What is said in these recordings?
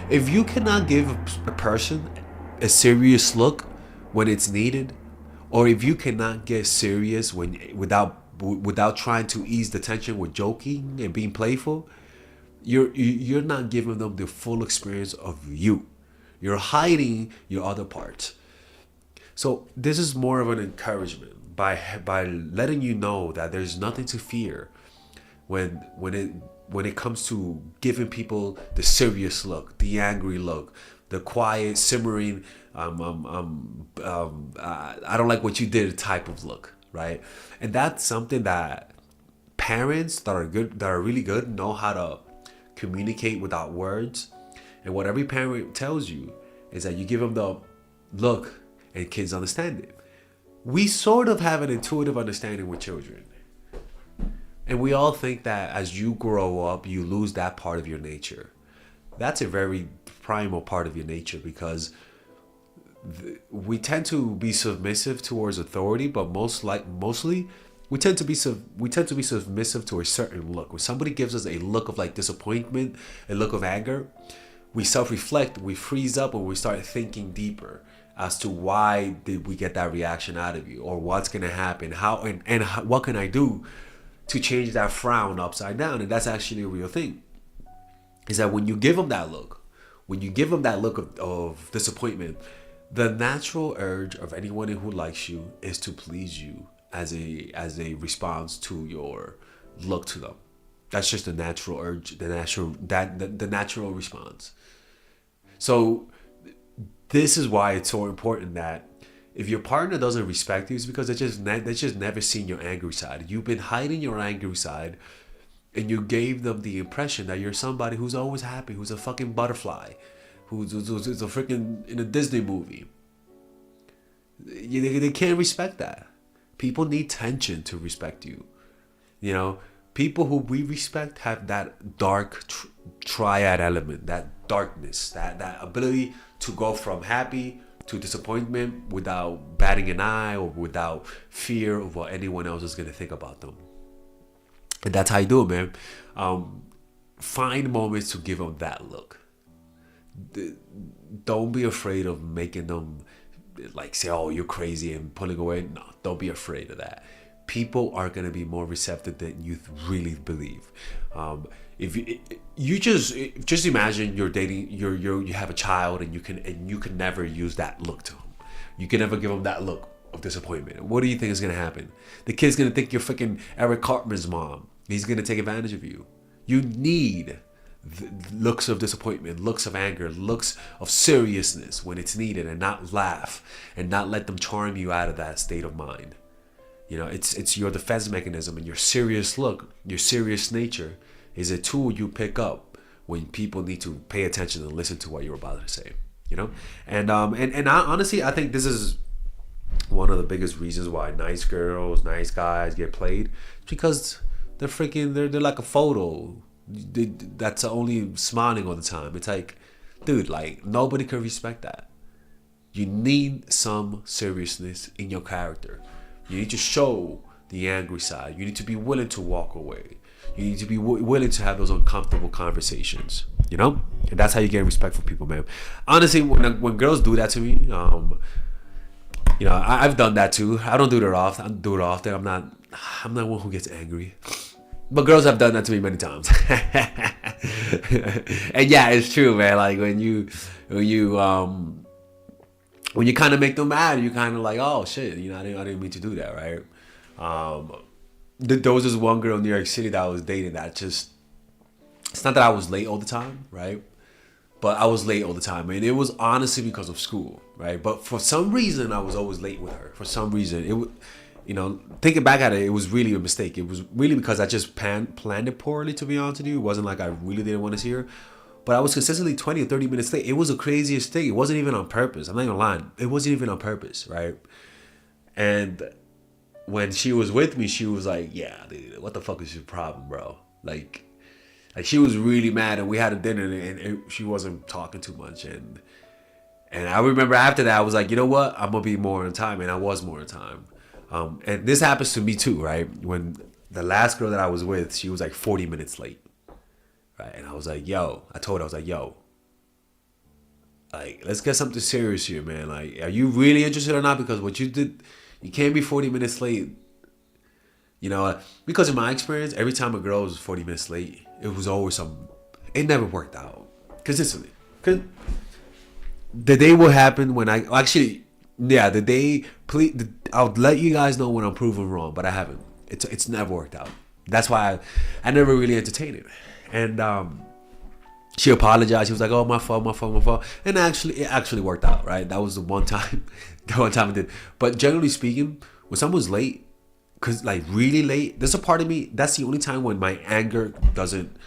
If you cannot give a person a serious look when it's needed, or if you cannot get serious without trying to ease the tension with joking and being playful, you're not giving them the full experience of you. You're hiding your other parts. So this is more of an encouragement by letting you know that there's nothing to fear when it comes to giving people the serious look, the angry look, the quiet, simmering, I don't like what you did type of look, right? And that's something that parents that are really good, know how to communicate without words. And what every parent tells you is that you give them the look and kids understand it. We sort of have an intuitive understanding with children. And we all think that as you grow up, you lose that part of your nature. That's a very primal part of your nature, because we tend to be submissive towards authority, but mostly we tend to be submissive to a certain look. When somebody gives us a look of like disappointment, a look of anger, we self-reflect, we freeze up, and we start thinking deeper as to why did we get that reaction out of you, or what's gonna happen, what can I do to change that frown upside down. And that's actually a real thing. Is that when you give them that look, of disappointment, the natural urge of anyone who likes you is to please you as a response to your look to them. That's just the natural urge, the natural response. So this is why it's so important that if your partner doesn't respect you, it's because they just never seen your angry side. You've been hiding your angry side, and you gave them the impression that you're somebody who's always happy, who's a fucking butterfly, who's a freaking in a Disney movie. They can't respect that. People need tension to respect you. You know, people who we respect have that dark triad element, that darkness, that ability to go from happy to disappointment without batting an eye or without fear of what anyone else is going to think about them. And that's how you do it, man. Find moments to give them that look. Don't be afraid of making them like say, "Oh, you're crazy," and pulling away. No, don't be afraid of that. People are going to be more receptive than you really believe. If you just imagine you're dating, you have a child, and you can never use that look to him. You can never give him that look of disappointment. What do you think is gonna happen? The kid's gonna think you're freaking Eric Cartman's mom. He's gonna take advantage of you. You need looks of disappointment, looks of anger, looks of seriousness when it's needed, and not laugh and not let them charm you out of that state of mind. You know, it's your defense mechanism, and your serious look, your serious nature is a tool you pick up when people need to pay attention and listen to what you're about to say. You know, and honestly, I think this is one of the biggest reasons why nice girls, nice guys get played, because they're like a photo that's only smiling all the time. It's like, dude, like nobody can respect that. You need some seriousness in your character. You need to show the angry side. You need to be willing to walk away. You need to be willing to have those uncomfortable conversations, you know? And that's how you get respect from people, man. Honestly, when girls do that to me, you know, I've done that too. I don't do it often. I'm not one who gets angry. But girls have done that to me many times. And yeah, it's true, man. Like when you kind of make them mad, you kind of like, oh shit, you know, I didn't mean to do that, right? There was this one girl in New York City that I was dating that just, it's not that I was late all the time, right? But I was late all the time, and it was honestly because of school, right? But for some reason, I was always late with her. For some reason, you know, thinking back at it, it was really a mistake. It was really because I just planned it poorly, to be honest with you. It wasn't like I really didn't want to see her. But I was consistently 20 or 30 minutes late. It was the craziest thing. It wasn't even on purpose. I'm not gonna lie. It wasn't even on purpose, right? And when she was with me, she was like, yeah, dude, what the fuck is your problem, bro? Like she was really mad, and we had a dinner, and she wasn't talking too much. And I remember after that, I was like, you know what? I'm gonna be more on time, and I was more on time. And this happens to me too, right? When the last girl that I was with, she was like 40 minutes late, right? And I was like, yo, Like, let's get something serious here, man. Like, are you really interested or not? Because what you did, you can't be 40 minutes late. You know, because in my experience, every time a girl was 40 minutes late, it was always some. It never worked out consistently. Cause the day will happen when I actually, yeah, the day. Please, I'll let you guys know when I'm proven wrong, but I haven't. It's never worked out. That's why I never really entertained it. And she apologized. She was like, "Oh, my fault, my fault, my fault." And actually, it actually worked out, right? That was the one time, the one time it did. But generally speaking, when someone's late, cause like really late, there's a part of me. That's the only time when my anger doesn't.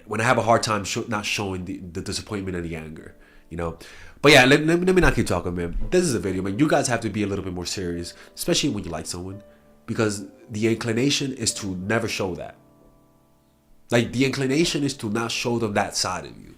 When I have a hard time not showing the disappointment and the anger, you know. But yeah, let me not keep talking, man. This is a video, man. You guys have to be a little bit more serious, especially when you like someone, because the inclination is to never show that. Like, the inclination is to not show them that side of you.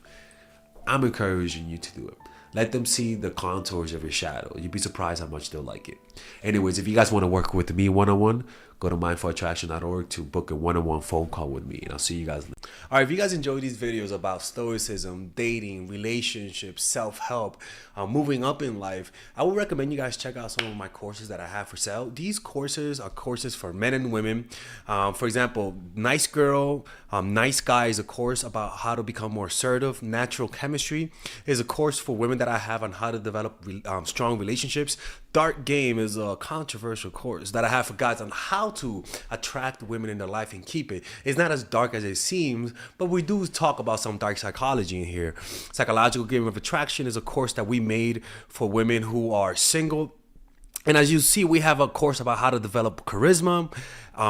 I'm encouraging you to do it. Let them see the contours of your shadow. You'd be surprised how much they'll like it. Anyways, if you guys want to work with me one-on-one, go to mindfulattraction.org to book a one-on-one phone call with me, and I'll see you guys later. All right, if you guys enjoy these videos about stoicism, dating, relationships, self-help, moving up in life, I would recommend you guys check out some of my courses that I have for sale. These courses are courses for men and women. For example, Nice Girl, Nice Guy is a course about how to become more assertive. Natural Chemistry is a course for women that I have on how to develop strong relationships. Dark Game is a controversial course that I have for guys on how to attract women in their life and keep it. It's not as dark as it seems, but we do talk about some dark psychology in here. Psychological Game of Attraction is a course that we made for women who are single. And as you see, we have a course about how to develop charisma,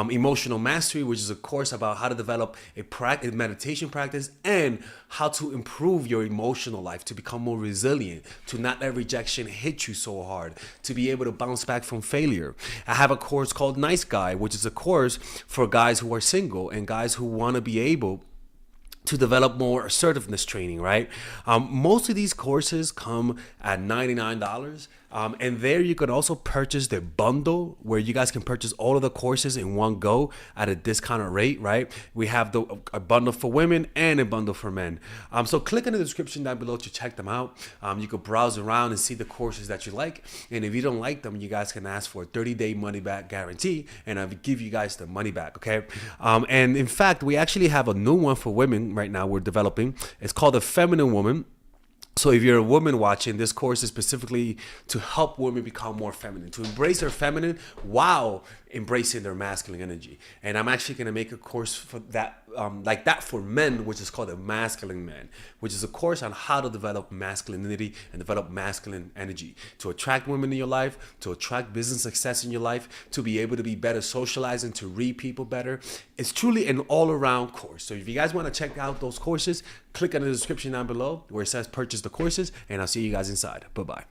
emotional mastery, which is a course about how to develop a meditation practice and how to improve your emotional life, to become more resilient, to not let rejection hit you so hard, to be able to bounce back from failure. I have a course called Nice Guy, which is a course for guys who are single and guys who want to be able to develop more assertiveness training, right? Most of these courses come at $99. And there you can also purchase the bundle where you guys can purchase all of the courses in one go at a discounted rate, right? We have a bundle for women and a bundle for men. So click in the description down below to check them out. You can browse around and see the courses that you like. And if you don't like them, you guys can ask for a 30-day money-back guarantee, and I'll give you guys the money back, okay? And in fact, we actually have a new one for women right now we're developing. It's called The Feminine Woman. So if you're a woman watching, this course is specifically to help women become more feminine, to embrace their feminine while embracing their masculine energy. And I'm actually going to make a course for that, like that for men, which is called the Masculine Man, which is a course on how to develop masculinity and develop masculine energy, to attract women in your life, to attract business success in your life, to be able to be better socializing, to read people better. It's truly an all-around course. So if you guys want to check out those courses, click on the description down below where it says purchase the courses, and I'll see you guys inside. Bye-bye.